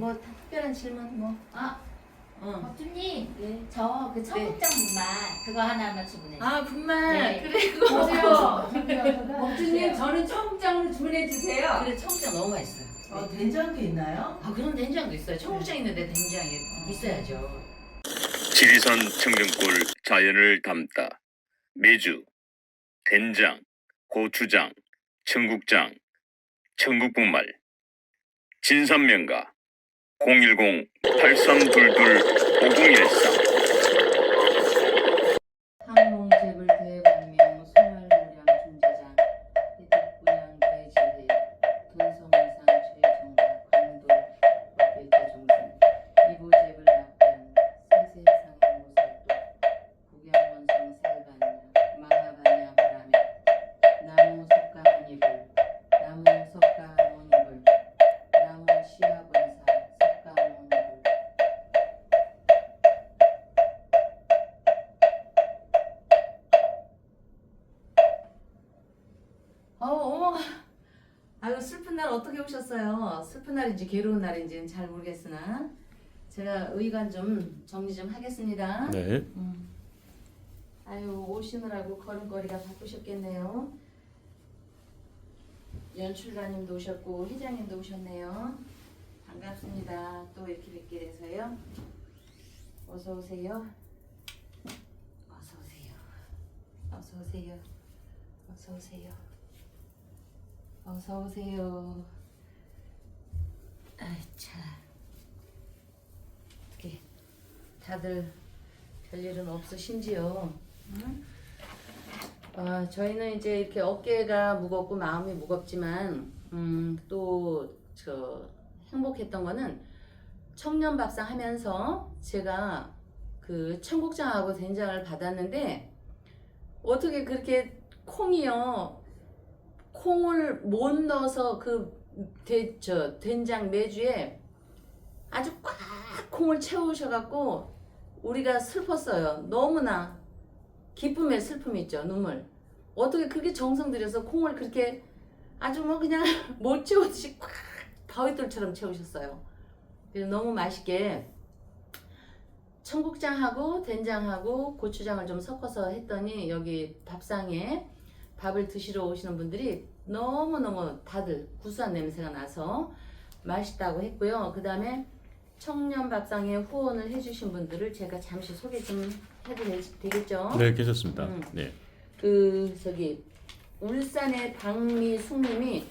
뭐 특별한 질문 뭐. 법주님, 네. 저 그 청국장 분말 그거 하나만 주문해 주세요. 아 분말. 네. 그래 그거. 보세요. 법주님 저는 청국장으로 주문해 주세요. 그래 청국장 너무 맛있어요. 된장도 있나요? 아 그런 된장도 있어요. 청국장 있는데 된장이 있어야죠. 지리산 청정골 자연을 담다 메주, 된장, 고추장, 청국장, 청국분말 진산면가 010-8322-5013 항농제불 대분명 소멸무량 중재장 해독분양 대지회 근성상 최종과 강돌 법계조정생 이보제불 낙변 세세상의 모살도 국양원성 세반야 마하반야 바람에 나무 석가모니불 나무 석가모니불 나무 시아본사 석가모니불 어머. 아유 슬픈 날 어떻게 오셨어요? 슬픈 날인지 괴로운 날인지는 잘 모르겠으나 제가 의관 좀 정리 좀 하겠습니다. 네. 아유 오시느라고 걸음걸이가 바쁘셨겠네요. 연출가님도 오셨고 회장님도 오셨네요. 반갑습니다. 또 이렇게 뵙게 돼서요. 어서 오세요. 어서 오세요. 어서 오세요. 어서 오세요. 어서 오세요. 아차. 어떻게 다들 별일은 없으신지요? 응? 저희는 이제 이렇게 어깨가 무겁고 마음이 무겁지만 또 저 행복했던 거는 청년밥상 하면서 제가 그 청국장하고 된장을 받았는데 어떻게 그렇게 콩이요. 콩을 못 넣어서 그 된장 메주에 아주 꽉 콩을 채우셔갖고 우리가 슬펐어요. 너무나 기쁨의 슬픔이 있죠. 눈물. 어떻게 그렇게 정성 들여서 콩을 그렇게 아주 뭐 그냥 못 채우듯이 꽉 바위돌처럼 채우셨어요. 그래서 너무 맛있게 청국장하고 된장하고 고추장을 좀 섞어서 했더니 여기 밥상에 밥을 드시러 오시는 분들이 너무너무 다들 구수한 냄새가 나서 맛있다고 했고요. 그 다음에 청년밥상에 후원을 해주신 분들을 제가 잠시 소개 좀 해도 되겠죠? 네, 괜찮습니다. 네. 저기 울산의 박미숙님이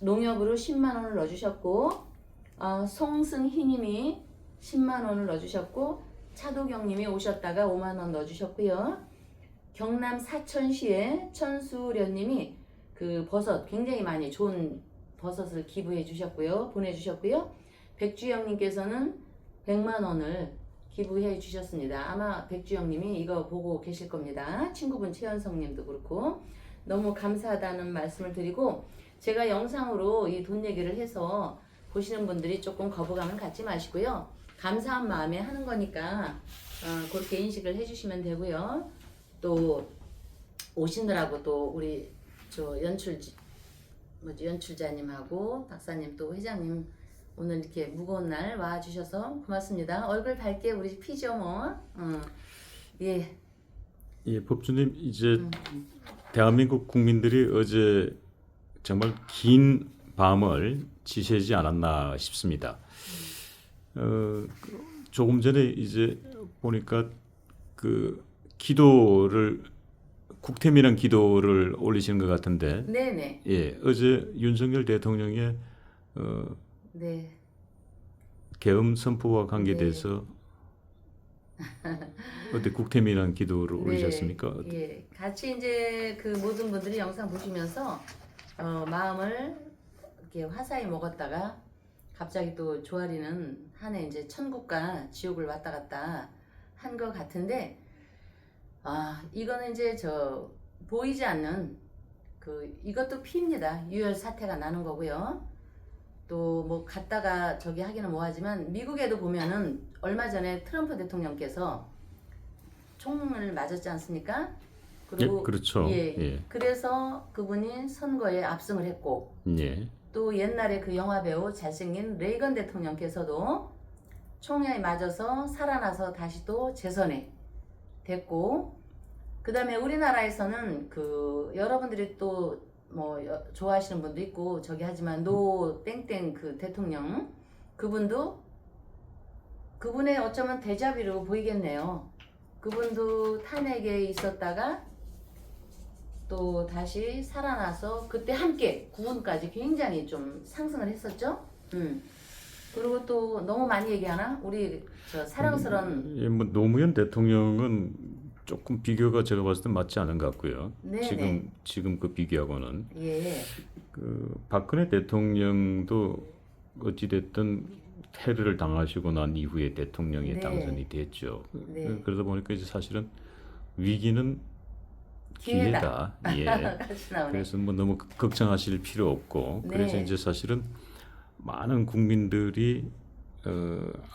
농협으로 10만 원을 넣어주셨고, 송승희님이 10만 원을 넣어주셨고, 차도경님이 오셨다가 5만 원 넣어주셨고요. 경남 사천시의 천수련님이 그 버섯 굉장히 많이 좋은 버섯을 기부해 주셨고요. 보내주셨고요. 백주영님께서는 100만 원을 기부해 주셨습니다. 아마 백주영님이 이거 보고 계실 겁니다. 친구분 최현성님도 그렇고 너무 감사하다는 말씀을 드리고 제가 영상으로 이 돈 얘기를 해서 보시는 분들이 조금 거부감을 갖지 마시고요. 감사한 마음에 하는 거니까 그렇게 인식을 해주시면 되고요. 또 오시느라고 또 우리 저 연출자님하고 박사님 또 회장님 오늘 이렇게 무거운 날 와주셔서 고맙습니다. 얼굴 밝게 우리 피죠 뭐. 예. 예, 법주님 이제 대한민국 국민들이 어제 정말 긴 밤을 지새지 않았나 싶습니다. 조금 전에 이제 보니까 그 기도를 국태민원 기도를 올리시는 것 같은데, 네네. 예, 어제 윤석열 대통령의 네. 계엄 선포와 관계돼서 어때 국태민원 기도를 올리셨습니까? 예, 같이 이제 그 모든 분들이 영상 보시면서 마음을 이렇게 화사히 먹었다가 갑자기 또 조아리는 한 해 이제 천국과 지옥을 왔다 갔다 한 것 같은데, 이거는 이제 저 보이지 않는 이것도 피입니다. 유혈 사태가 나는 거고요. 또 뭐 갔다가 저기 하기는 뭐하지만 미국에도 보면은 얼마 전에 트럼프 대통령께서 총을 맞았지 않습니까? 그리고 예, 그렇죠. 예, 예. 그래서 그분이 선거에 압승을 했고 예. 또 옛날에 그 영화배우 잘생긴 레이건 대통령께서도 총에 맞아서 살아나서 다시 또 재선에 됐고, 그 다음에 우리나라에서는 그 여러분들이 또 뭐 좋아하시는 분도 있고 저기 하지만 노 땡땡 그 대통령, 그분의 어쩌면 데자뷰로 보이겠네요. 그분도 탄핵에 있었다가 또 다시 살아나서 그때 함께 9분까지 굉장히 좀 상승을 했었죠. 그리고 또 너무 많이 얘기하나? 우리 저 사랑스러운 예, 뭐 노무현 대통령은 조금 비교가 제가 봤을 때 맞지 않은 것 같고요. 네네. 지금 그 비교하고는 예. 그 박근혜 대통령도 어찌 됐든 테러를 당하시고 난 이후에 대통령이 네. 당선이 됐죠. 네. 그러다 보니까 이제 사실은 위기는 기회다. 기회다. 예. 같이 나오네. 그래서 뭐 너무 걱정하실 필요 없고, 네. 그래서 이제 사실은 많은 국민들이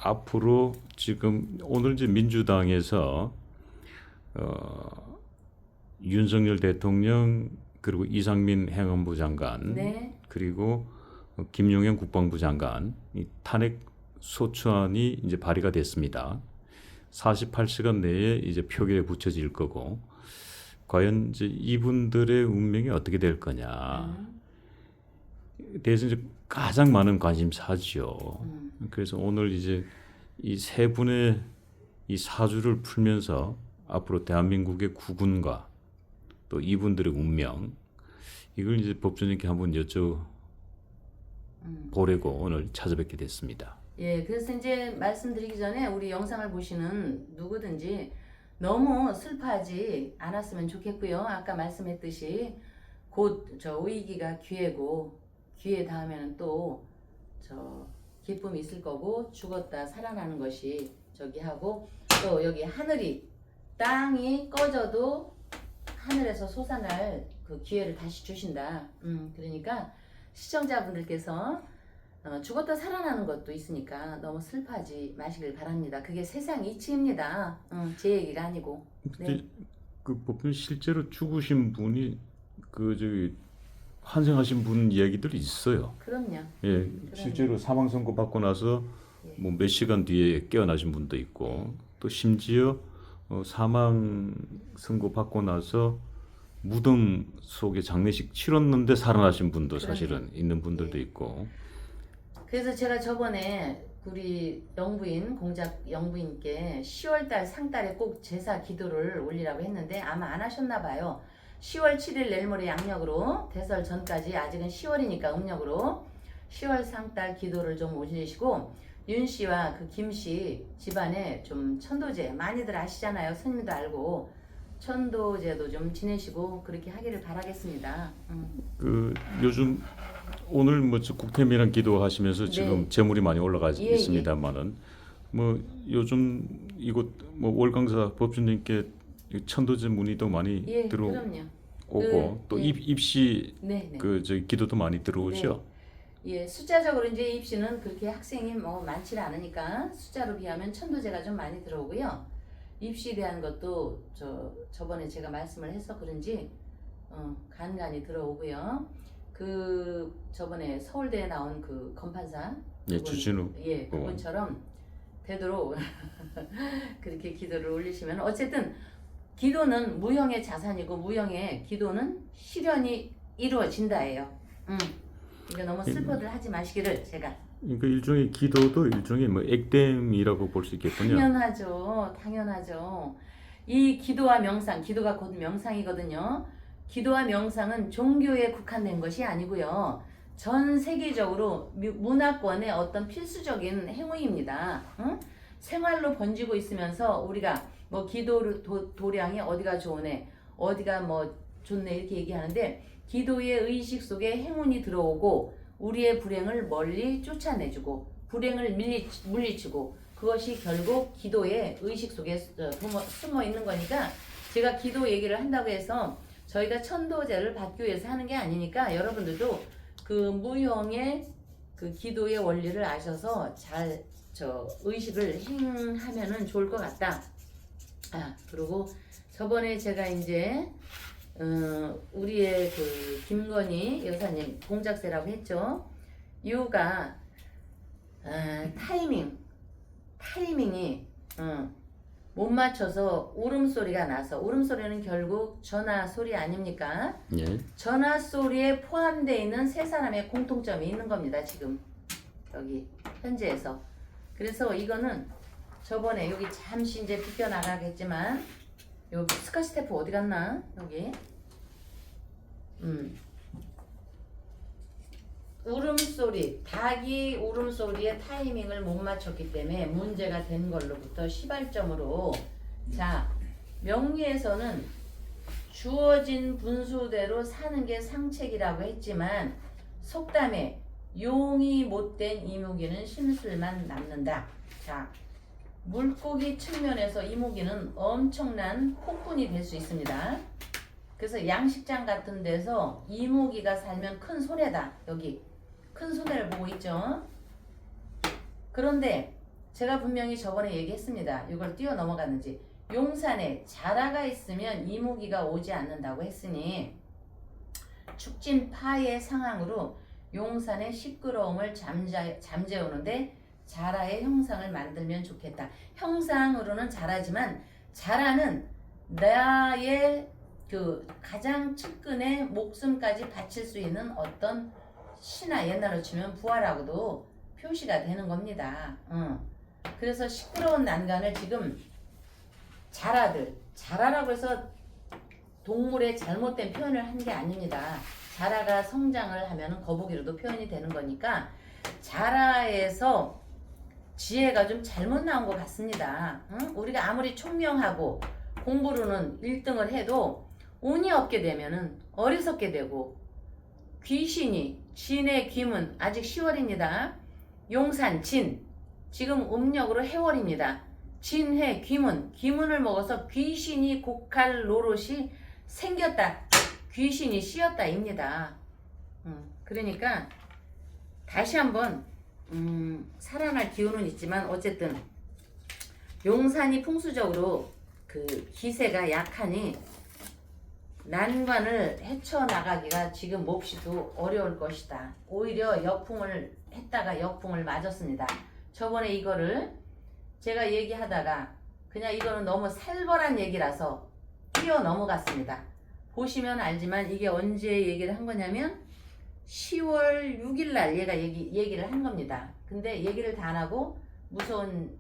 앞으로 지금 오늘 이제 민주당에서 윤석열 대통령 그리고 이상민 행안부 장관 네. 그리고 김용현 국방부 장관 이 탄핵 소추안이 이제 발의가 됐습니다. 48시간 내에 이제 표결에 붙여질 거고, 과연 이제 이분들의 운명이 어떻게 될 거냐 대해서 이제 가장 많은 관심사죠. 그래서 오늘 이제 이 세 분의 이 사주를 풀면서 앞으로 대한민국의 국운과 또 이분들의 운명, 이걸 이제 법조님께 한번 여쭤보려고 오늘 찾아뵙게 됐습니다. 예, 그래서 이제 말씀드리기 전에 우리 영상을 보시는 누구든지 너무 슬퍼하지 않았으면 좋겠고요. 아까 말씀했듯이 곧 저 위기가 기회고, 기회 다음에는 또 저 기쁨이 있을 거고, 죽었다 살아나는 것이 저기 하고, 또 여기 하늘이, 땅이 꺼져도 하늘에서 솟아날 그 기회를 다시 주신다. 그러니까 시청자분들께서 죽었다 살아나는 것도 있으니까 너무 슬퍼하지 마시길 바랍니다. 그게 세상 이치입니다. 제 얘기가 아니고. 근데 네. 그 법조님 실제로 죽으신 분이 그 저기 환생하신 분 이야기들이 있어요. 그럼요. 예, 실제로 사망 선고 받고 나서 뭐 몇 시간 뒤에 깨어나신 분도 있고, 또 심지어 사망 선고 받고 나서 무덤 속에 장례식 치렀는데 살아나신 분도 사실은 있는 분들도 있고. 그래서 제가 저번에 우리 영부인, 공작 영부인께 10월달 상달에 꼭 제사 기도를 올리라고 했는데 아마 안 하셨나 봐요. 10월 7일 내일 모레 양력으로 대설 전까지, 아직은 10월이니까 음력으로 10월 상달 기도를 좀 올리시고, 윤 씨와 그 김 씨 집안에 좀 천도제, 많이들 아시잖아요. 스님도 알고 천도제도 좀 지내시고 그렇게 하기를 바라겠습니다. 그 요즘 오늘 뭐 국태민안 기도하시면서 지금 네. 재물이 많이 올라가 예, 있습니다만은 뭐 요즘 이곳 뭐 월강사 법주님께 천도제 문의도 많이 예, 들어오고 그럼요. 또 예. 입시 네, 네. 그 저 기도도 많이 들어오죠. 예, 숫자적으로 이제 입시는 그렇게 학생이 뭐 많지 않으니까 숫자로 비하면 천도제가 좀 많이 들어오고요. 입시에 대한 것도 저번에 제가 말씀을 해서 그런지 간간히 들어오고요. 그 저번에 서울대에 나온 그 검판사, 예, 주진우. 예, 그분처럼 되도록 그렇게 기도를 올리시면, 어쨌든 기도는 무형의 자산이고 무형의 기도는 실현이 이루어진다예요. 이거 너무 슬퍼들 하지 마시기를 제가. 그러니까 일종의 기도도 일종의 뭐 액땜이라고 볼 수 있겠군요. 당연하죠, 당연하죠. 이 기도와 명상, 기도가 곧 명상이거든요. 기도와 명상은 종교에 국한된 것이 아니고요. 전 세계적으로 문화권의 어떤 필수적인 행위입니다. 응? 생활로 번지고 있으면서 우리가 뭐 도량이 어디가 좋으네, 어디가 뭐 좋네 이렇게 얘기하는데, 기도의 의식 속에 행운이 들어오고 우리의 불행을 멀리 쫓아내주고 불행을 물리치고, 그것이 결국 기도의 의식 속에 숨어 있는 거니까, 제가 기도 얘기를 한다고 해서 저희가 천도제를 받기 위해서 하는 게 아니니까, 여러분들도 그 무형의 그 기도의 원리를 아셔서 잘 의식을 행하면은 좋을 것 같다. 그리고 저번에 제가 이제 우리의 그 김건희 여사님 공작새라고 했죠. 이유가 타이밍이 못 맞춰서 울음소리가 나서, 울음소리는 결국 전화 소리 아닙니까? 예. 전화 소리에 포함되어 있는 세 사람의 공통점이 있는 겁니다. 지금 여기 현재에서. 그래서 이거는 저번에 여기 잠시 이제 비껴나가겠지만, 요 스카치 테이프 어디 갔나? 여기. 울음소리, 닭이 울음소리에 타이밍을 못 맞췄기 때문에 문제가 된 걸로부터 시발점으로, 자, 명리에서는 주어진 분수대로 사는 게 상책이라고 했지만, 속담에 용이 못된 이무기는 심술만 남는다. 자, 물고기 측면에서 이무기는 엄청난 폭군이 될 수 있습니다. 그래서 양식장 같은 데서 이무기가 살면 큰 손해다. 여기 큰 손해를 보고 있죠. 그런데 제가 분명히 저번에 얘기했습니다. 이걸 뛰어 넘어갔는지. 용산에 자라가 있으면 이무기가 오지 않는다고 했으니, 축진파의 상황으로 용산의 시끄러움을 잠재우는데 자라의 형상을 만들면 좋겠다. 형상으로는 자라지만, 자라는 나의 그 가장 측근의 목숨까지 바칠 수 있는 어떤 신화, 옛날로 치면 부하라고도 표시가 되는 겁니다. 그래서 시끄러운 난간을 지금 자라라고 해서 동물의 잘못된 표현을 한 게 아닙니다. 자라가 성장을 하면 거북이로도 표현이 되는 거니까, 자라에서 지혜가 좀 잘못 나온 것 같습니다. 우리가 아무리 총명하고 공부로는 1등을 해도 운이 없게 되면은 어리석게 되고, 귀신이, 진의 귀문, 아직 10월입니다. 용산, 진, 지금 음력으로 해월입니다. 진해, 귀문을 먹어서 귀신이 곡할 노릇이 생겼다. 귀신이 씌었다입니다. 그러니까 다시 한번 살아날 기운은 있지만, 어쨌든 용산이 풍수적으로 그 기세가 약하니 난관을 헤쳐나가기가 지금 몹시도 어려울 것이다. 오히려 역풍을 했다가 역풍을 맞았습니다. 저번에 이거를 제가 얘기하다가 그냥 이거는 너무 살벌한 얘기라서 뛰어 넘어갔습니다. 보시면 알지만 이게 언제 얘기를 한 거냐면 10월 6일 날 얘가 얘기를 한 겁니다. 근데 얘기를 다 안 하고 무거운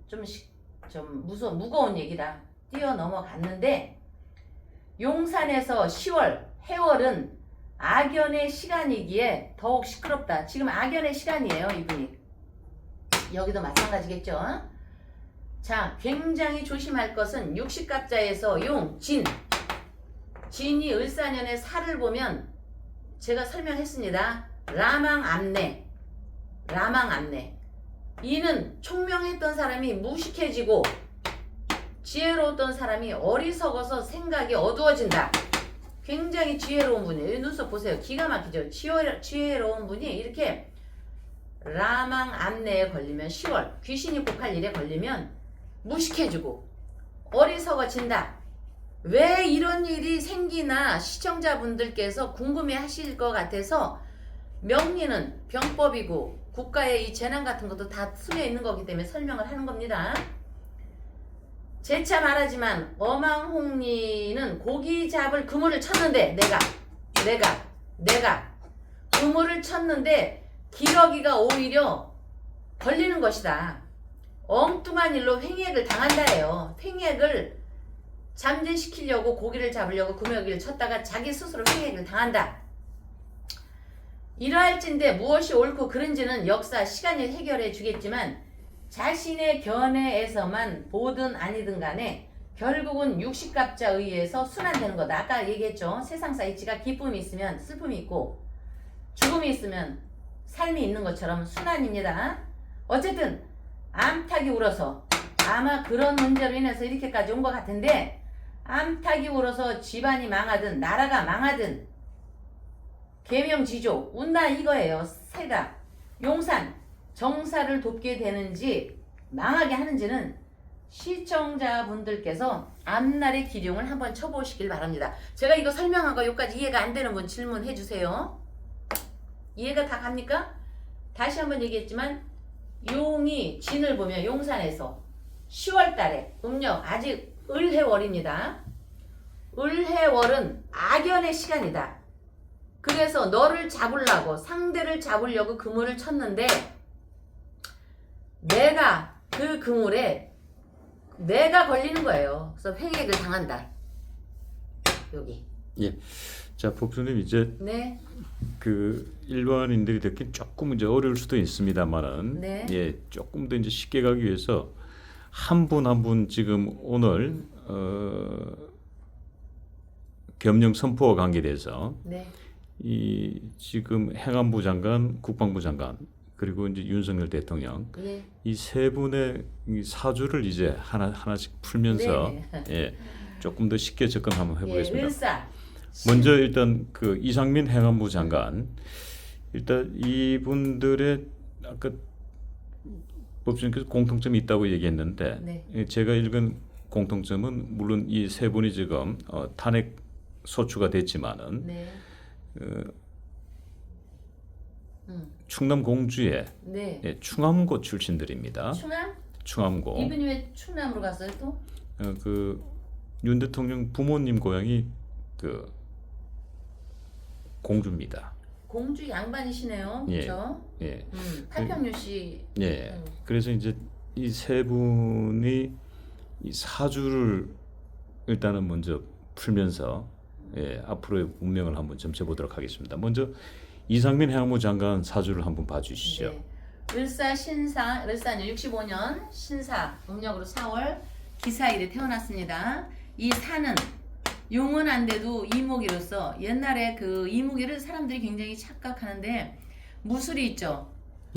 얘기라 뛰어 넘어갔는데, 용산에서 10월, 해월은 악연의 시간이기에 더욱 시끄럽다. 지금 악연의 시간이에요, 이분이. 여기도 마찬가지겠죠. 자, 굉장히 조심할 것은 60갑자에서 용, 진이 을사년의 살을 보면 제가 설명했습니다. 라망암내. 이는 총명했던 사람이 무식해지고 지혜로웠던 사람이 어리석어서 생각이 어두워진다. 굉장히 지혜로운 분이에요. 눈썹 보세요. 기가 막히죠. 지혜로운 분이 이렇게 라망암내에 걸리면, 10월 귀신이 곡할 일에 걸리면 무식해지고 어리석어진다. 왜 이런 일이 생기나 시청자분들께서 궁금해 하실 것 같아서, 명리는 병법이고 국가의 이 재난 같은 것도 다 숨어 있는 거기 때문에 설명을 하는 겁니다. 재차 말하지만 어망홍리는 고기 잡을 그물을 쳤는데, 내가 그물을 쳤는데 기러기가 오히려 걸리는 것이다. 엉뚱한 일로 횡액을 당한다예요. 횡액을 잠재시키려고 고기를 잡으려고 금요기를 쳤다가 자기 스스로 횡액을 당한다. 이러할진데 무엇이 옳고 그른지는 역사, 시간이 해결해 주겠지만, 자신의 견해에서만 보든 아니든 간에 결국은 60갑자 의해서 순환되는 거다. 아까 얘기했죠. 세상사 이치가 기쁨이 있으면 슬픔이 있고 죽음이 있으면 삶이 있는 것처럼 순환입니다. 어쨌든 암탉이 울어서, 아마 그런 문제로 인해서 이렇게까지 온 것 같은데, 암탉이 울어서 집안이 망하든 나라가 망하든 계명지조 운다 이거예요. 새가 용산 정사를 돕게 되는지 망하게 하는지는 시청자분들께서 앞날의 기룡을 한번 쳐보시길 바랍니다. 제가 이거 설명한 거 여기까지 이해가 안 되는 분 질문해 주세요. 이해가 다 갑니까? 다시 한번 얘기했지만 용이 진을 보면 용산에서 10월 달에 음력 아직 을해월입니다. 을해월은 악연의 시간이다. 그래서 너를 잡으려고 상대를 잡으려고 그물을 쳤는데 내가 그 그물에 내가 걸리는 거예요. 그래서 횡액을 당한다. 여기. 예. 자, 법수님 이제 네. 그 일반인들이 듣기 조금 이제 어려울 수도 있습니다만은 네. 예, 조금 더 이제 쉽게 가기 위해서 한 분 한 분 지금 오늘 겸용 선포와 관계돼서 네. 이 지금 행안부 장관, 국방부 장관 그리고 이제 윤석열 대통령 예. 이 세 분의 이 사주를 이제 하나씩 풀면서 네. 예, 조금 더 쉽게 접근 한번 해보겠습니다. 예, 을사. 먼저 일단 그 이상민 행안부 장관 일단 이분들의 아까 법조인께서 공통점이 있다고 얘기했는데 네. 예, 제가 읽은 공통점은 물론 이 세 분이 지금 탄핵 소추가 됐지만은 네. 충남 공주의 네. 예, 충암고 출신들입니다. 충남? 충암고. 이분이 왜 충남으로 갔어요 또? 그 윤 대통령 부모님 고향이 그 공주입니다. 공주 양반이시네요. 예. 그렇죠? 예. 팔평유 씨. 예. 그래서 이제 이 세 분이 이 사주를 일단은 먼저 풀면서 예, 앞으로의 운명을 한번 점쳐보도록 하겠습니다. 먼저 이상민 행안부 장관 사주를 한번 봐주시죠. 네. 을사 신사, 을사는 65년 신사 음력으로 4월 기사일에 태어났습니다. 이 사는 용은 안 돼도 이무기로서 옛날에 그 이무기를 사람들이 굉장히 착각하는데 무술이 있죠.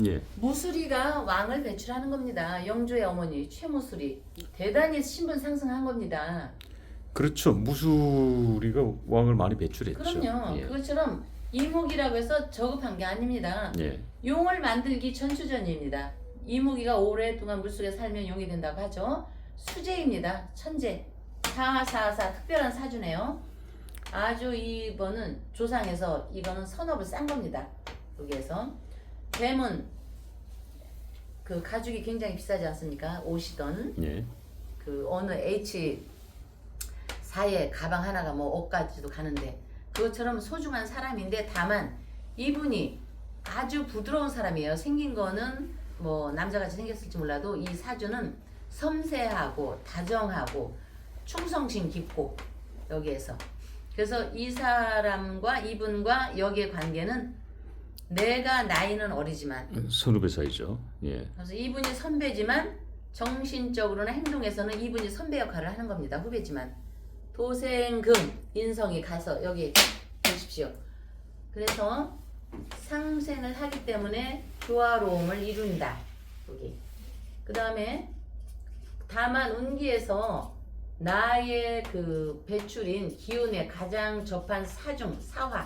예. 무술이가 왕을 배출하는 겁니다. 영조의 어머니 최무술이 대단히 신분 상승한 겁니다. 그렇죠. 무술이가 왕을 많이 배출했죠. 그럼요. 예. 그것처럼 이무기라고 해서 저급한 게 아닙니다. 예. 용을 만들기 전추전입니다. 이무기가 오랫동안 물속에 살면 용이 된다고 하죠. 수재입니다. 천재. 444 특별한 사주네요. 아주 이번은 조상에서 이거는 선업을 싼 겁니다. 여기에서 뱀은 그 가죽이 굉장히 비싸지 않습니까? 옷이던 예. 그 어느 H 사의 가방 하나가 뭐 옷까지도 가는데 그것처럼 소중한 사람인데 다만 이분이 아주 부드러운 사람이에요. 생긴 거는 뭐 남자같이 생겼을지 몰라도 이 사주는 섬세하고 다정하고 충성심 깊고 여기에서 그래서 이 사람과 이분과 여기의 관계는 내가 나이는 어리지만 선후배 사이죠. 예. 그래서 이분이 선배지만 정신적으로나 행동에서는 이분이 선배 역할을 하는 겁니다. 후배지만 도생금 인성이 가서 여기 보십시오. 그래서 상생을 하기 때문에 조화로움을 이룬다. 여기. 그 다음에 다만 운기에서 나의 그 배출인 기운에 가장 접한 사중, 사화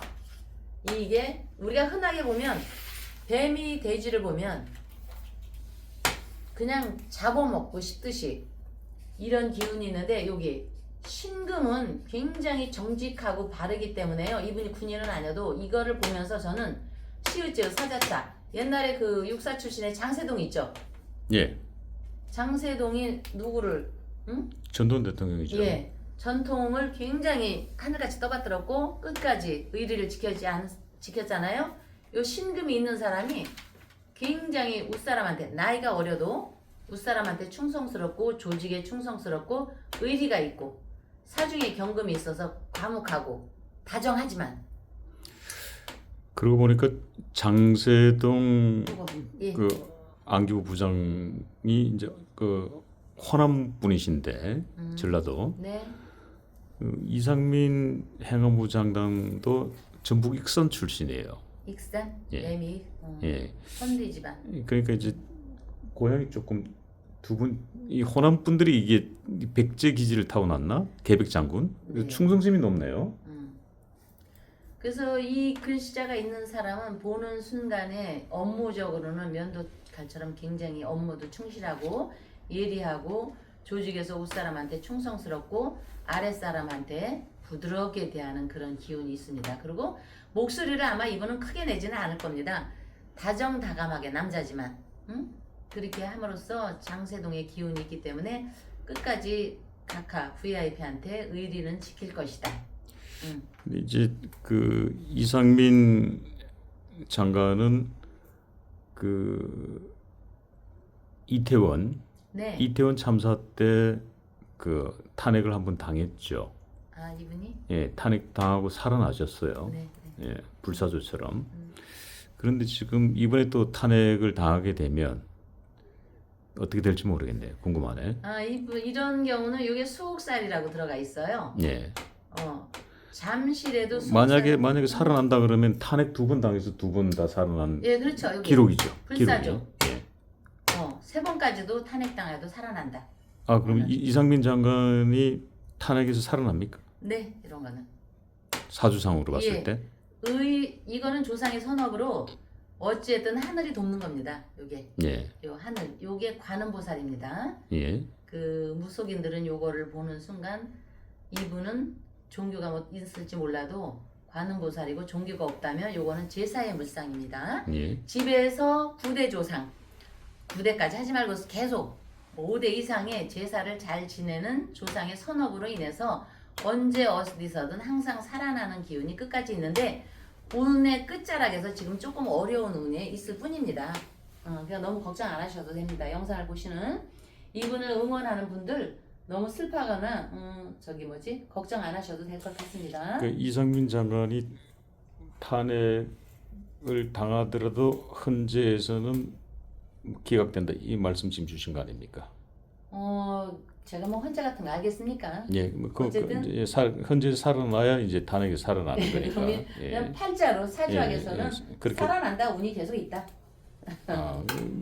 이게 우리가 흔하게 보면 뱀이 돼지를 보면 그냥 잡아먹고 싶듯이 이런 기운이 있는데 여기 신금은 굉장히 정직하고 바르기 때문에요. 이분이 군인은 아니어도 이거를 보면서 저는 시읒지읒 사자차 옛날에 그 육사 출신의 장세동 있죠. 예. 장세동이 누구를 전두환 대통령이죠. 예, 전통을 굉장히 하늘같이 떠받들었고 끝까지 의리를 지켰잖아요. 요 신금이 있는 사람이 굉장히 웃사람한테 나이가 어려도 웃사람한테 충성스럽고 조직에 충성스럽고 의리가 있고 사중에 경금이 있어서 과묵하고 다정하지만 그러고 보니까 장세동 예. 그 안기부 부장이 이제 그 호남 분이신데 전라도 네. 이상민 행안부 장관도 전북 익선 출신이에요. 익산 예. 예미 예. 선비 집안 그러니까 이제 고향이 조금 두 분 이 호남 분들이 이게 백제 기지를 타고났나? 계백 장군 네. 충성심이 높네요. 그래서 이 글씨자가 있는 사람은 보는 순간에 업무적으로는 면도칼처럼 굉장히 업무도 충실하고 예리하고 조직에서 윗사람한테 충성스럽고 아랫사람한테 부드럽게 대하는 그런 기운이 있습니다. 그리고 목소리를 아마 이분은 크게 내지는 않을 겁니다. 다정다감하게 남자지만 그렇게 함으로써 장세동의 기운이 있기 때문에 끝까지 각하 VIP한테 의리는 지킬 것이다. 근데 이제 그 이상민 장관은 그 이태원 네. 이태원 참사 때 그 탄핵을 한번 당했죠. 아 이분이? 예, 탄핵 당하고 살아나셨어요. 네. 예, 불사조처럼. 그런데 지금 이번에 또 탄핵을 당하게 되면 어떻게 될지 모르겠네요. 궁금하네. 아 이런 경우는 이게 수옥살이라고 들어가 있어요. 예. 잠실에도 만약에 살아난다 그러면 탄핵 2번 당해서 2번 다 살아난 예 그렇죠. 여기 기록이죠. 불사조. 기록이요. 예. 3번까지도 탄핵당해도 살아난다. 아 그럼 이상민 장관이 탄핵에서 살아납니까? 네 이런 거는. 사주상으로 봤을 예. 때? 이거는 조상의 선업으로 어찌됐든 하늘이 돕는 겁니다. 요게 예. 요 하늘 요게 관음보살입니다. 예. 그 무속인들은 요거를 보는 순간 이분은 종교가 뭐 있을지 몰라도 관음보살이고 종교가 없다면 요거는 제사의 물상입니다. 예. 집에서 9대 조상 9대까지 하지 말고 계속 5대 이상의 제사를 잘 지내는 조상의 선업으로 인해서 언제 어디서든 항상 살아나는 기운이 끝까지 있는데 운의 끝자락에서 지금 조금 어려운 운에 있을 뿐입니다. 그냥 너무 걱정 안 하셔도 됩니다. 영상을 보시는 이분을 응원하는 분들 너무 슬퍼하거나 걱정 안 하셔도 될 것 같습니다. 그 이상민 장관이 탄핵을 당하더라도 헌재에서는 기각된다 이 말씀 지금 주신 거 아닙니까? 제가 뭐 헌재 같은 거 알겠습니까? 예, 어쨌든 헌재에서 살아나야 이제 탄핵에 살아나는 거니까. 그러면 그냥 팔자로 사주학에서는 그렇게 살아난다 운이 계속 있다.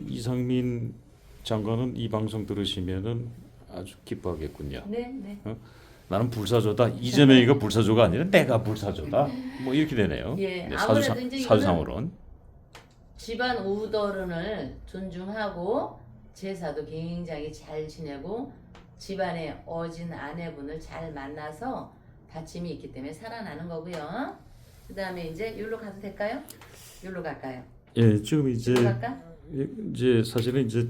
이상민 장관은 이 방송 들으시면은 아주 기뻐하겠군요. 네. 나는 불사조다. 이재명이가 불사조가 아니라 내가 불사조다. 뭐 이렇게 되네요. 예, 네, 아무래도 이제 이거는 사주상으로는. 집안 우더른을 존중하고 제사도 굉장히 잘 지내고 집안의 어진 아내분을 잘 만나서 받침이 있기 때문에 살아나는 거고요. 그 다음에 이제 여기로 가도 될까요? 여기로 갈까요? 예, 지금 이제 여기로 갈까? 이제 사실은 이제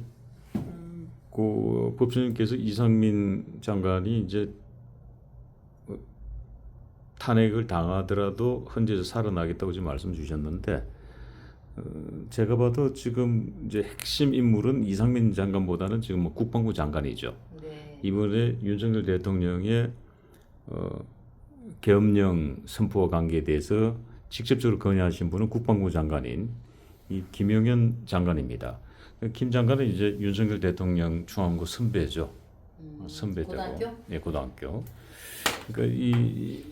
그 법조님께서 이상민 장관이 이제 탄핵을 당하더라도 헌재에서 살아나겠다고 지금 말씀 주셨는데 제가 봐도 지금 이제 핵심 인물은 이상민 장관보다는 지금 뭐 국방부 장관이죠. 네. 이번에 윤석열 대통령의 계엄령 선포와 관계에 대해서 직접적으로 건의하신 분은 국방부 장관인 이 김용현 장관입니다. 김 장관은 이제 윤석열 대통령 중앙부 선배죠. 선배되고. 고등학교? 네, 고등학교. 그러니까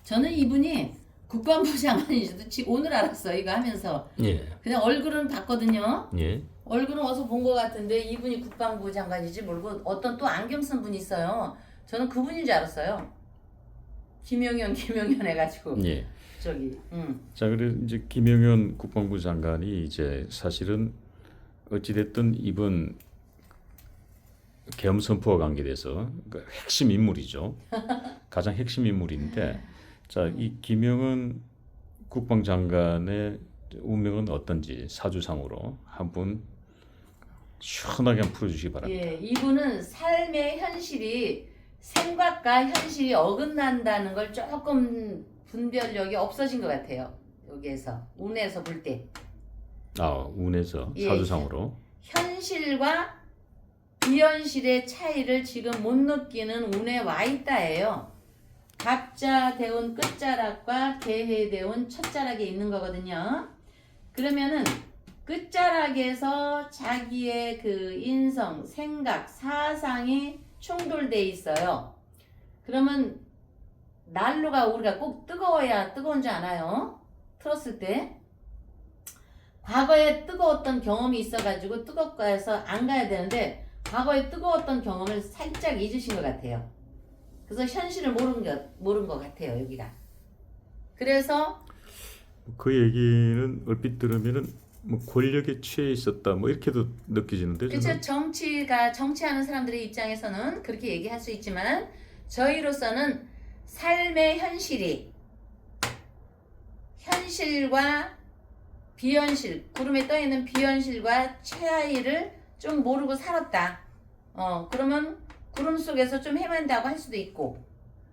저는 이분이 국방부 장관인지도 지금 오늘 알았어요. 이거 하면서 예. 그냥 얼굴은 봤거든요. 예. 얼굴은 어디서 본 것 같은데 이분이 국방부 장관인지 모르고 어떤 또 안경 쓴 분이 있어요. 저는 그분인 줄 알았어요. 김용현 해가지고 예. 저기. 자, 그래서 이제 김용현 국방부 장관이 이제 사실은 어찌됐든 이번 계엄 선포와 관계돼서 그러니까 핵심 인물이죠. 가장 핵심 인물인데, 자, 이 김용현 국방장관의 운명은 어떤지 사주상으로 한번 시원하게 한번 풀어주시기 바랍니다. 예, 이분은 삶의 현실이 생각과 현실이 어긋난다는 걸 조금 분별력이 없어진 것 같아요. 여기에서 운에서 볼 때. 아, 운에서 예, 사주상으로. 현실과 비현실의 차이를 지금 못 느끼는 운에 와 있다예요. 갑자 대운 끝자락과 개해 대운 첫자락에 있는 거거든요. 그러면은 끝자락에서 자기의 그 인성, 생각, 사상이 충돌돼 있어요. 그러면 난로가 우리가 꼭 뜨거워야 뜨거운 줄 아나요? 틀었을 때 과거에 뜨거웠던 경험이 있어가지고 뜨겁고 해서 안 가야 되는데 과거에 뜨거웠던 경험을 살짝 잊으신 것 같아요. 그래서 현실을 모른 것 같아요, 여기가. 그래서 그 얘기는 얼핏 들으면은 뭐 권력에 취해 있었다 뭐 이렇게도 느껴지는데 그렇죠. 정치하는 사람들의 입장에서는 그렇게 얘기할 수 있지만 저희로서는 삶의 현실과 비현실, 구름에 떠 있는 비현실과 차이를 좀 모르고 살았다. 그러면 구름 속에서 좀 헤맨다고 할 수도 있고,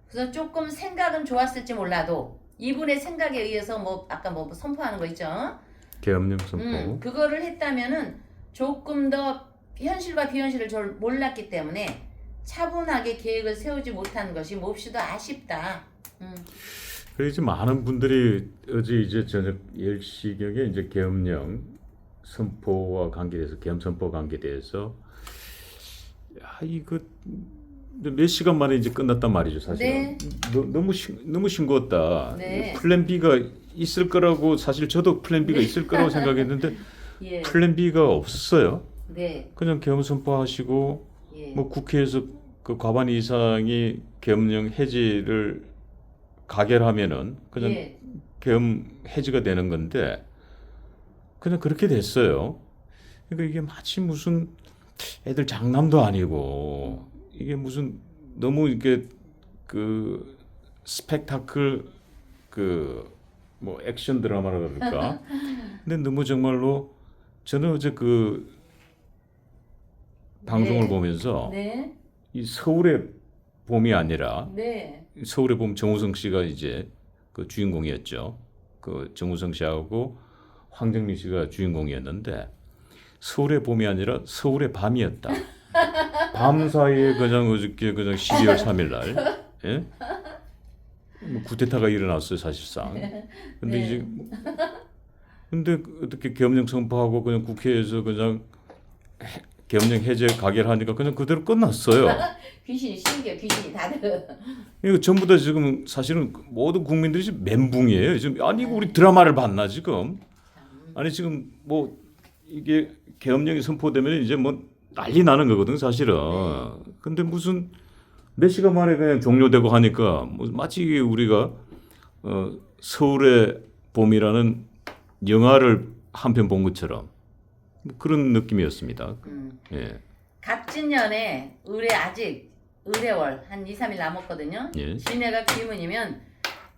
그래서 조금 생각은 좋았을지 몰라도 이분의 생각에 의해서 뭐 아까 뭐 선포하는 거 있죠. 계엄령 선포. 그거를 했다면은 조금 더 현실과 비현실을 잘 몰랐기 때문에 차분하게 계획을 세우지 못한 것이 몹시도 아쉽다. 그래서 많은 분들이 어제 이제 저녁 10시경에 이제 계엄령 선포와 관계돼서 계엄 선포 관계돼서 야 이거 몇 시간 만에 이제 끝났단 말이죠 사실은. 네. 너무 싱거웠다. 네. 플랜 B가 있을 거라고 사실 저도 플랜 B가 있을 거라고 생각했는데 예. 플랜 B가 없었어요. 네. 그냥 계엄 선포하시고 예. 뭐 국회에서 그 과반 이상이 계엄령 해지를 가결하면은 그냥 예. 계엄 해지가 되는 건데 그냥 그렇게 됐어요. 그러니까 이게 마치 무슨 애들 장난도 아니고 이게 무슨 너무 이게 그 스펙타클 그 뭐 액션 드라마라 그럴까? 근데 너무 정말로 저는 어제 그 방송을 네. 보면서 네. 이 서울의 봄이 아니라 네. 서울의 봄 정우성 씨가 이제 그 주인공이었죠. 그 정우성 씨하고 황정민 씨가 주인공이었는데 서울의 봄이 아니라 서울의 밤이었다. 밤 사이에 그냥 어저께 그냥 12월 3일 날 예? 뭐 쿠데타가 일어났어요 사실상. 근데 네. 이제 근데 어떻게 계엄령 선포하고 그냥 국회에서 그냥 계엄령 해제 가결하니까 그냥 그대로 끝났어요. 귀신이 신기해 다들. 이거 전부 다 지금 사실은 모든 국민들이 지금 멘붕이에요. 지금 아니 이거 우리 드라마를 봤나 지금? 아니 지금 뭐 이게 계엄령이 선포되면 이제 뭐 난리 나는 거거든 사실은. 근데 무슨 몇 시간 만에 그냥 종료되고 하니까 뭐 마치 이게 우리가 서울의 봄이라는 영화를 한 편 본 것처럼 뭐 그런 느낌이었습니다. 예. 갑진년에 아직 의뢰월 한 2, 3일 남았거든요. 예. 지내가 귀문이면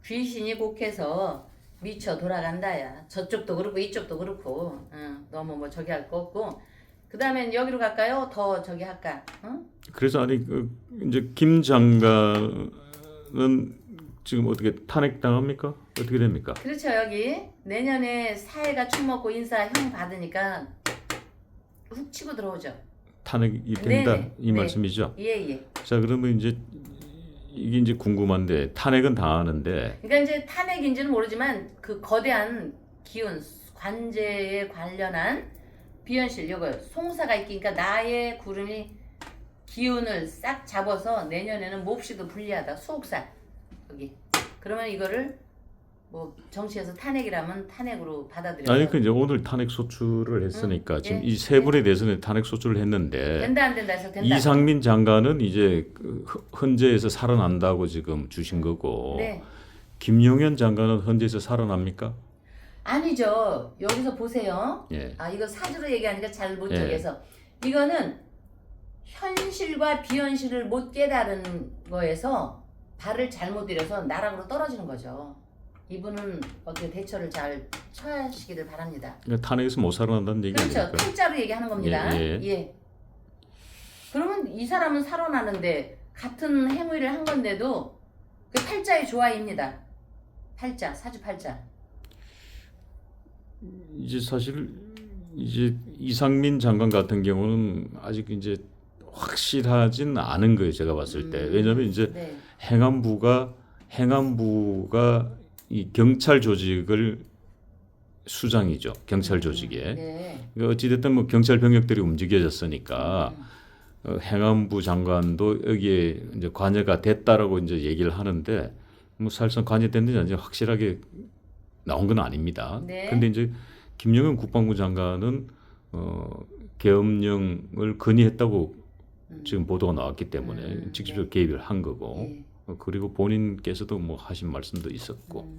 귀신이 곡해서 미쳐 돌아간다야. 저쪽도 그렇고 이쪽도 그렇고. 너무 뭐 저기 할 거 없고. 그 다음엔 여기로 갈까요? 더 저기 할까? 그래서 아니 이제 김 장관은 지금 어떻게 탄핵당합니까? 어떻게 됩니까? 그렇죠. 여기 내년에 사회가 축 먹고 인사 형 받으니까 훅 치고 들어오죠. 탄핵이 된다 네네. 이 네. 말씀이죠. 예. 자 그러면 이제 이게 이제 궁금한데 탄핵은 당하는데 그러니까 이제 탄핵인지는 모르지만 그 거대한 기운 관제에 관련한 비현실 요거 송사가 있으니까 나의 구름이 기운을 싹 잡아서 내년에는 몹시도 불리하다. 수옥사 여기. 그러면 이거를 뭐 정치에서 탄핵이라면 탄핵으로 받아들여서 아니 그 이제 오늘 탄핵 소추를 했으니까 지금 예. 이 세 분에 대해서는 탄핵 소추를 했는데 된다 안 된다 해서 된다. 이상민 장관은 이제 그 헌재에서 살아난다고 지금 주신 거고 네. 김용현 장관은 헌재에서 살아납니까? 아니죠. 여기서 보세요. 예. 이거 사주로 얘기하니까 잘 못 예. 저기해서 이거는 현실과 비현실을 못 깨달은 거에서 발을 잘못 들여서 나락으로 떨어지는 거죠. 이분은 어떻게 대처를 잘 처하시기를 바랍니다. 그러니까 탄핵에서 못 살아난다는 얘기 그렇죠. 아닙니까? 탈자로 얘기하는 겁니다. 예. 그러면 이 사람은 살아나는데 같은 행위를 한 건데도 그 팔자의 조화입니다. 팔자, 사주 팔자. 이제 사실 이제 이상민 장관 같은 경우는 아직 이제 확실하진 않은 거예요. 제가 봤을 때. 왜냐하면 이제 네. 행안부가 이 경찰 조직을 수장이죠. 경찰 조직에. 네. 그러니까 어찌됐든 뭐 경찰 병력들이 움직여졌으니까 행안부 장관도 여기에 이제 관여가 됐다라고 이제 얘기를 하는데 뭐 사실상 관여됐는지 아닌지 확실하게 나온 건 아닙니다. 네. 근데 이제 김영현 국방부 장관은 계엄령을 건의했다고 지금 보도가 나왔기 때문에 직접적으로 개입을 한 거고 예. 그리고 본인께서도 뭐 하신 말씀도 있었고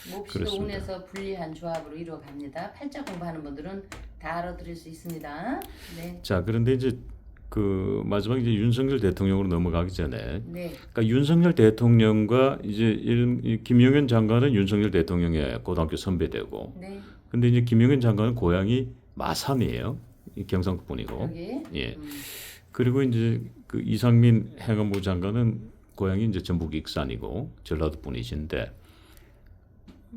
몹시도 그렇습니다. 운에서 불리한 조합으로 이루어갑니다. 팔자 공부하는 분들은 다 알아들을 수 있습니다. 네. 자, 그런데 이제 그 마지막 이제 윤석열 대통령으로 넘어가기 전에, 네. 그러니까 윤석열 대통령과 이제 이 김용현 장관은 윤석열 대통령의 고등학교 선배되고, 네. 근데 이제 김용현 장관은 고향이 마산이에요. 이 경상도 분이고. 여기. 예. 그리고 이제 그 이상민 행안부 장관은 고향이 이제 전북 익산이고 전라도 분이신데,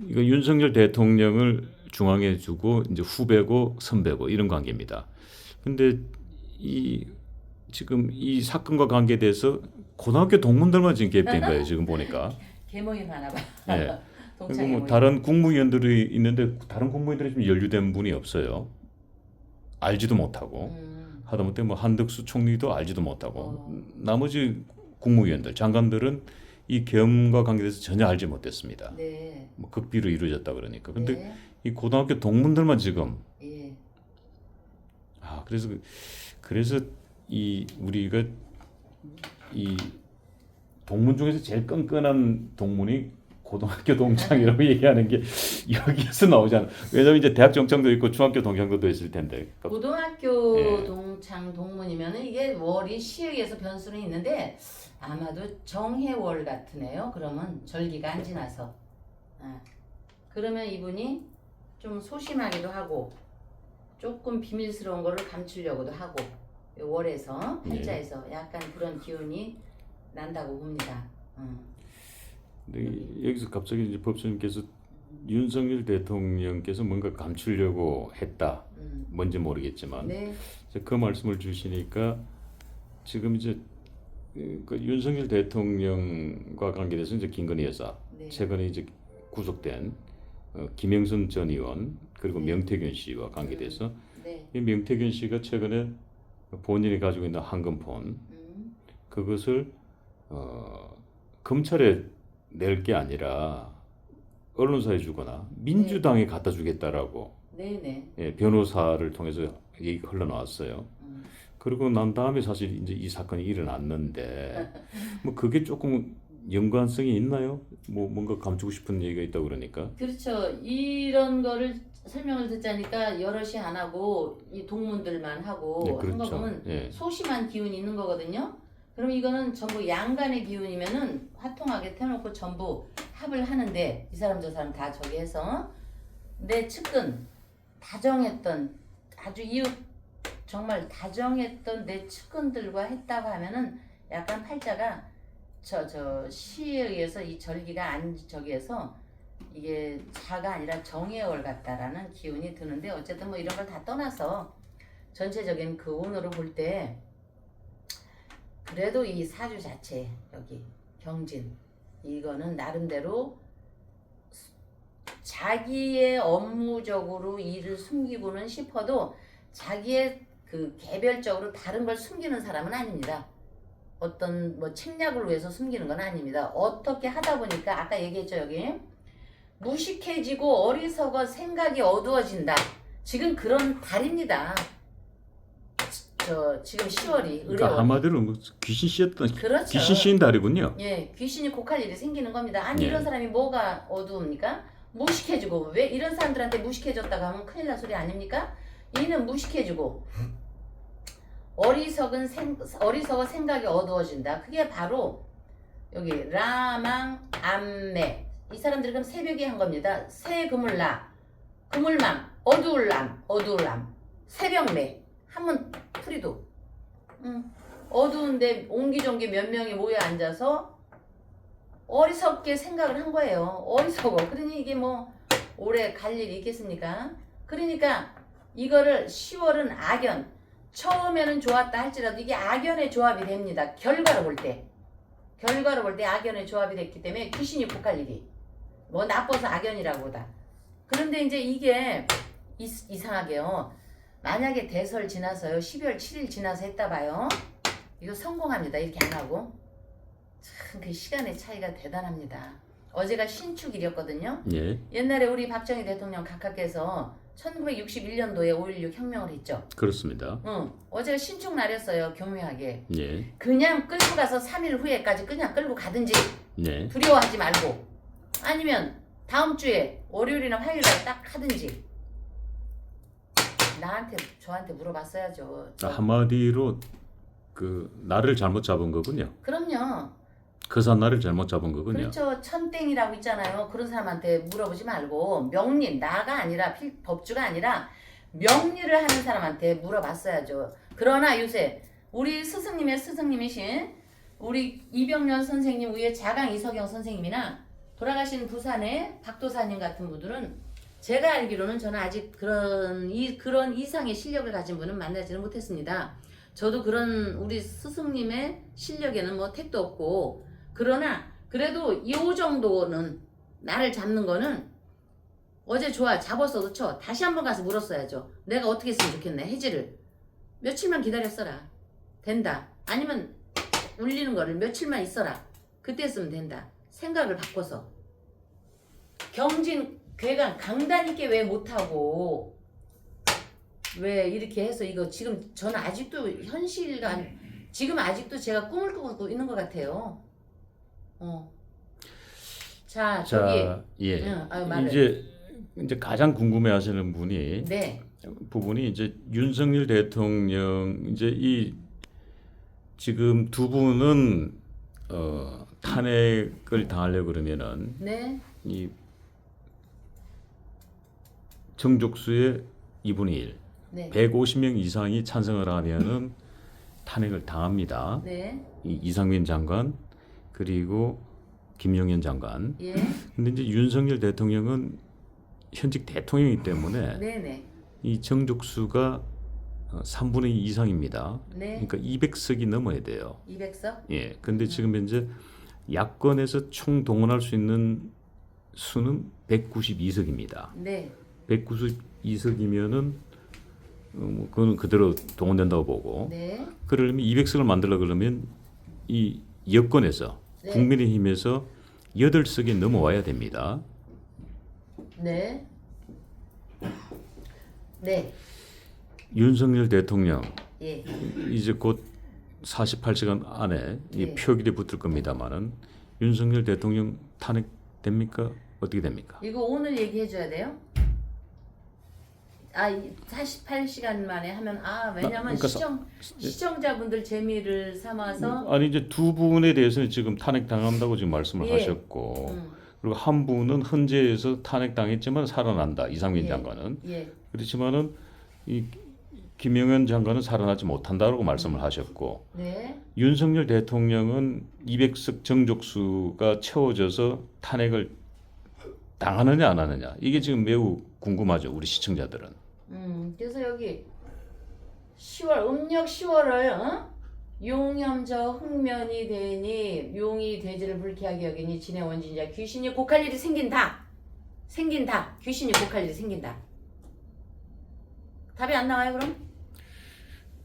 이거 윤석열 대통령을 중앙에 두고 이제 후배고 선배고 이런 관계입니다. 근데 이 지금 이 사건과 관계돼서 고등학교 동문들만 지금 개입된 거예요. 지금 보니까. 계모임 하나 봐. 예. 그리고 동창회 뭐 모임. 다른 국무위원들이 있는데 다른 국무위원들이 좀 연루된 분이 없어요. 알지도 못하고. 하다못해 뭐 한덕수 총리도 알지도 못하고 나머지 국무위원들, 장관들은 이 계엄과 관계돼서 전혀 알지 못했습니다. 네. 뭐 극비로 이루어졌다 그러니까. 근데 네. 이 고등학교 동문들만 지금 예. 그래서 이 우리가 이 동문 중에서 제일 끈끈한 동문이 고등학교 동창이라고 얘기하는 게 여기에서 나오잖아. 왜냐면 이제 대학 정창도 있고 중학교 동창도 있을 텐데. 고등학교 예. 동창 동문이면은 이게 월이 시의에서 변수는 있는데 아마도 정해월 같으네요. 그러면 절기가 안 지나서. 아. 그러면 이분이 좀 소심하기도 하고 조금 비밀스러운 거를 감추려고도 하고 요 월에서 팔자에서 약간 그런 기운이 난다고 봅니다. 근데 여기서 갑자기 이제 법조님께서 윤석열 대통령께서 뭔가 감추려고 했다. 뭔지 모르겠지만 네. 이제 그 말씀을 주시니까 지금 이제 그 윤석열 대통령과 관계돼서 이제 김건희 여사 네. 최근에 이제 구속된 김영선 전 의원 그리고 명태균 씨와 관계돼서 네. 이 명태균 씨가 최근에 본인이 가지고 있는 한금폰 그것을 검찰에 낼 게 아니라 언론사에 주거나 민주당에 갖다 주겠다라고 네네. 예, 변호사를 통해서 얘기가 흘러나왔어요. 그리고 난 다음에 사실 이제 이 사건이 일어났는데 뭐 그게 조금 연관성이 있나요? 뭐 뭔가 감추고 싶은 얘기가 있다고 그러니까. 그렇죠. 이런 거를 설명을 듣자니까 여럿이 안 하고 이 동문들만 하고 네, 한 거 그렇죠. 보면 예. 소심한 기운이 있는 거거든요. 그럼 이거는 전부 양간의 기운이면은 화통하게 태놓고 전부 합을 하는데 이 사람 저 사람 다 저기 해서 내 측근 다정했던 아주 이웃 정말 다정했던 내 측근들과 했다고 하면은 약간 팔자가 저 시에 의해서 이 절기가 안 저기해서 이게 자가 아니라 정해월 같다라는 기운이 드는데 어쨌든 뭐 이런 걸 다 떠나서 전체적인 그 운으로 볼 때 그래도 이 사주 자체 여기 경진 이거는 나름대로 자기의 업무적으로 일을 숨기고는 싶어도 자기의 그 개별적으로 다른 걸 숨기는 사람은 아닙니다. 어떤 뭐 책략을 위해서 숨기는 건 아닙니다. 어떻게 하다 보니까 아까 얘기했죠 여기 무식해지고 어리석어 생각이 어두워진다. 지금 그런 달입니다. 저 지금 10월이 그러니까 한마디로 뭐 귀신 씌었던 그렇죠. 귀신 씌인 달이군요. 예, 귀신이 곡할 일이 생기는 겁니다. 아니 예. 이런 사람이 뭐가 어두웁니까? 무식해지고 왜 이런 사람들한테 무식해졌다고 하면 큰일 날 소리 아닙니까? 이는 무식해지고 어리석어 생각이 어두워진다. 그게 바로 여기 라망 암매 이 사람들이 그럼 새벽에 한 겁니다. 새 그물나 그물망 어두울람 새벽매 한번 풀이도 어두운데 옹기종기 몇 명이 모여 앉아서 어리석게 생각을 한 거예요. 어리석어. 그러니 이게 뭐 오래 갈 일이 있겠습니까? 그러니까 이거를 10월은 악연. 처음에는 좋았다 할지라도 이게 악연의 조합이 됩니다. 결과로 볼 때 악연의 조합이 됐기 때문에 귀신이 곡할 일이 뭐 나빠서 악연이라고 보다. 그런데 이제 이게 이상하게요. 만약에 대설 지나서요. 12월 7일 지나서 했다 봐요. 이거 성공합니다. 이렇게 안 하고. 참 그 시간의 차이가 대단합니다. 어제가 신축일이었거든요. 예, 옛날에 우리 박정희 대통령 각하께서 1961년도에 5.16 혁명을 했죠. 그렇습니다. 어제가 신축 날이었어요. 교묘하게. 예, 그냥 끌고 가서 3일 후에까지 그냥 끌고 가든지 예, 두려워하지 말고 아니면 다음 주에 월요일이나 화요일에 딱 하든지 저한테 물어봤어야죠. 한마디로 그 날을 잘못 잡은 거군요. 그럼요. 거사 날을 잘못 잡은 거군요. 그렇죠. 천땡이라고 있잖아요. 그런 사람한테 물어보지 말고 명리, 나가 아니라 법주가 아니라 명리를 하는 사람한테 물어봤어야죠. 그러나 요새 우리 스승님의 스승님이신 우리 이병렬 선생님 위에 자강 이석영 선생님이나 돌아가신 부산의 박도사님 같은 분들은 제가 알기로는 저는 아직 그런 이상의 실력을 가진 분은 만나지는 못했습니다. 저도 그런 우리 스승님의 실력에는 뭐 택도 없고, 그러나 그래도 이 정도는 나를 잡는 거는 어제 좋아 잡았어도 쳐 다시 한번 가서 물었어야죠. 내가 어떻게 했으면 좋겠네. 해지를 며칠만 기다렸어라. 된다. 아니면 울리는 거를 며칠만 있어라. 그때 쓰면 된다. 생각을 바꿔서. 경진 괴간 강단 있게 왜 못하고 왜 이렇게 해서 이거 지금 저는 아직도 현실감 지금 아직도 제가 꿈을 꾸고 있는 것 같아요. 자 저기 예. 응, 말해. 이제 가장 궁금해하시는 분이 네. 부분이 이제 윤석열 대통령 이제 이 지금 두 분은 탄핵을 당하려고 그러면은 네. 이 정족수의 2분의 1, 네. 150명 이상이 찬성을 하면은 탄핵을 당합니다. 네. 이 이상민 장관 그리고 김용현 장관. 예. 근데 이제 윤석열 대통령은 현직 대통령이기 때문에 네네. 이 정족수가 3분의 2 이상입니다. 네. 그러니까 200석이 넘어야 돼요. 200석? 예. 근데 지금 현재 야권에서 총 동원할 수 있는 수는 192석입니다. 네. 192석이면은 그거는 그대로 동원된다고 보고. 네. 그러려면 200석을 만들려 그러면 이 여권에서 네. 국민의힘에서 8석이 넘어와야 됩니다. 네. 네. 윤석열 대통령 예. 이제 곧 48시간 안에 이 네. 표결이 붙을 겁니다만은 윤석열 대통령 탄핵 됩니까? 어떻게 됩니까? 이거 오늘 얘기해 줘야 돼요? 48시간 만에 하면 왜냐면 그러니까 시청자분들 재미를 삼아서 아니 이제 두 분에 대해서는 지금 탄핵 당한다고 지금 말씀을 예. 하셨고 그리고 한 분은 헌재에서 탄핵 당했지만 살아난다. 이상민 예. 장관은 예. 그렇지만은 이 김용현 장관은 살아나지 못한다고 말씀을 하셨고 네. 윤석열 대통령은 200석 정족수가 채워져서 탄핵을 당하느냐 안 하느냐 이게 지금 매우 궁금하죠. 우리 시청자들은. 그래서 여기 10월 음력 10월을 용염저 흑면이 되니 용이 돼지를 불쾌하게 여기니 진의 원진자 귀신이 곡할 일이 생긴다. 귀신이 곡할 일이 생긴다. 답이 안 나와요 그럼?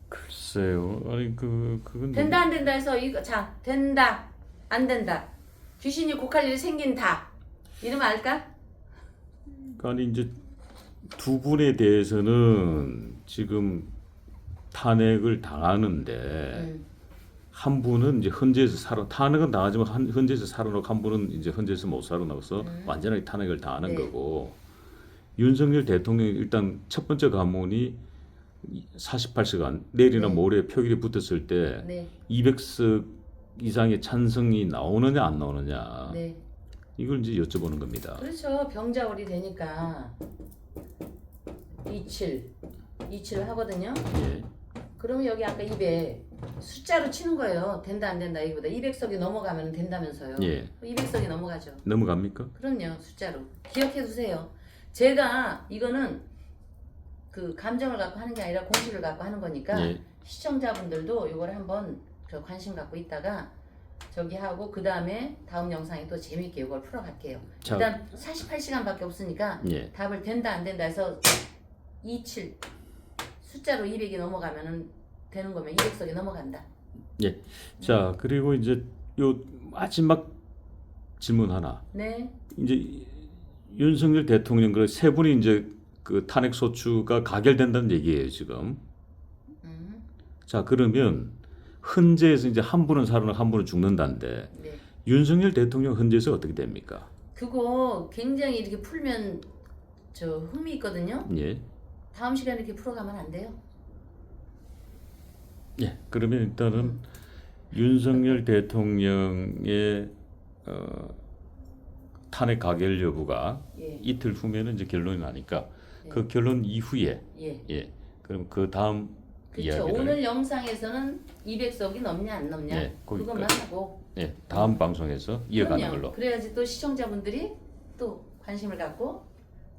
글쎄요. 아니 그건 된다 안 된다 해서 이거 자 된다 안 된다 귀신이 곡할 일이 생긴다 이러면 알까? 아니 이제 두 분에 대해서는 지금 탄핵을 당하는데 한 분은 이제 헌재에서 탄핵은 당하지만 헌재에서 살아나고 한 분은 이제 헌재에서 못 살아나서 완전하게 탄핵을 당하는 네. 거고 윤석열 대통령이 일단 첫 번째 관문이 48시간 내일이나 네. 모레 표결이 붙었을 때 네. 200석 이상의 찬성이 나오느냐 안 나오느냐 네. 이걸 이제 여쭤보는 겁니다. 그렇죠. 병자월이 되니까 27을 하거든요. 예. 그러면 여기 아까 200 숫자로 치는 거예요. 된다 안 된다 이거보다 200석이 넘어가면 된다면서요. 예. 200석이 넘어가죠. 넘어갑니까? 그럼요. 숫자로 기억해 두세요. 제가 이거는 그 감정을 갖고 하는 게 아니라 공식을 갖고 하는 거니까 예. 시청자분들도 이걸 한번 관심 갖고 있다가 저기 하고 그 다음에 다음 영상에 또 재미있게 이걸 풀어갈게요. 자. 일단 48시간밖에 없으니까 예. 답을 된다 안 된다 해서 27 숫자로 200이 넘어가면은 되는 거면 200석이 넘어간다. 예. 자, 그리고 이제 요 마지막 질문 하나. 네. 이제 윤석열 대통령 그 세 분이 이제 그 탄핵 소추가 가결된다는 얘기예요, 지금. 자, 그러면 헌재에서 이제 한 분은 살아나고 한 분은 죽는다는데 네. 윤석열 대통령 헌재에서 어떻게 됩니까? 그거 굉장히 이렇게 풀면 저 흥미 있거든요. 예. 다음 시간에 이렇게 풀어가면 안 돼요? 예. 그러면 일단은 윤석열 대통령의 탄핵 가결 여부가 예. 이틀 후면은 이제 결론이 나니까 예. 그 결론 이후에 예. 예. 그럼 그 다음 그렇죠. 이야기를 오늘 영상에서는 200석이 넘냐 안 넘냐 예, 그것만 거기까지. 하고 예, 다음 방송에서 이어가는 그럼요. 걸로. 그래야지 또 시청자분들이 또 관심을 갖고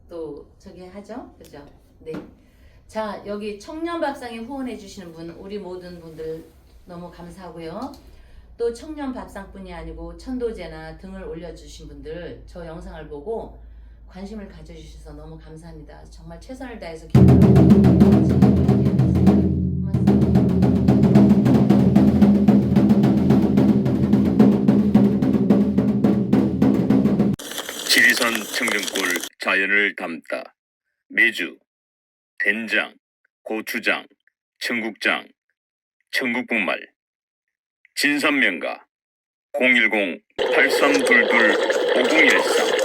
또 저기 하죠. 그죠? 네. 자, 여기 청년 밥상에 후원해 주시는 분 우리 모든 분들 너무 감사하고요. 또 청년 밥상뿐이 아니고 천도제나 등을 올려주신 분들 저 영상을 보고 관심을 가져주셔서 너무 감사합니다. 정말 최선을 다해서 고맙습니다. 지리산 청정골 자연을 담다 매주 된장, 고추장, 청국장, 청국분말 진산명가 010-8322-5013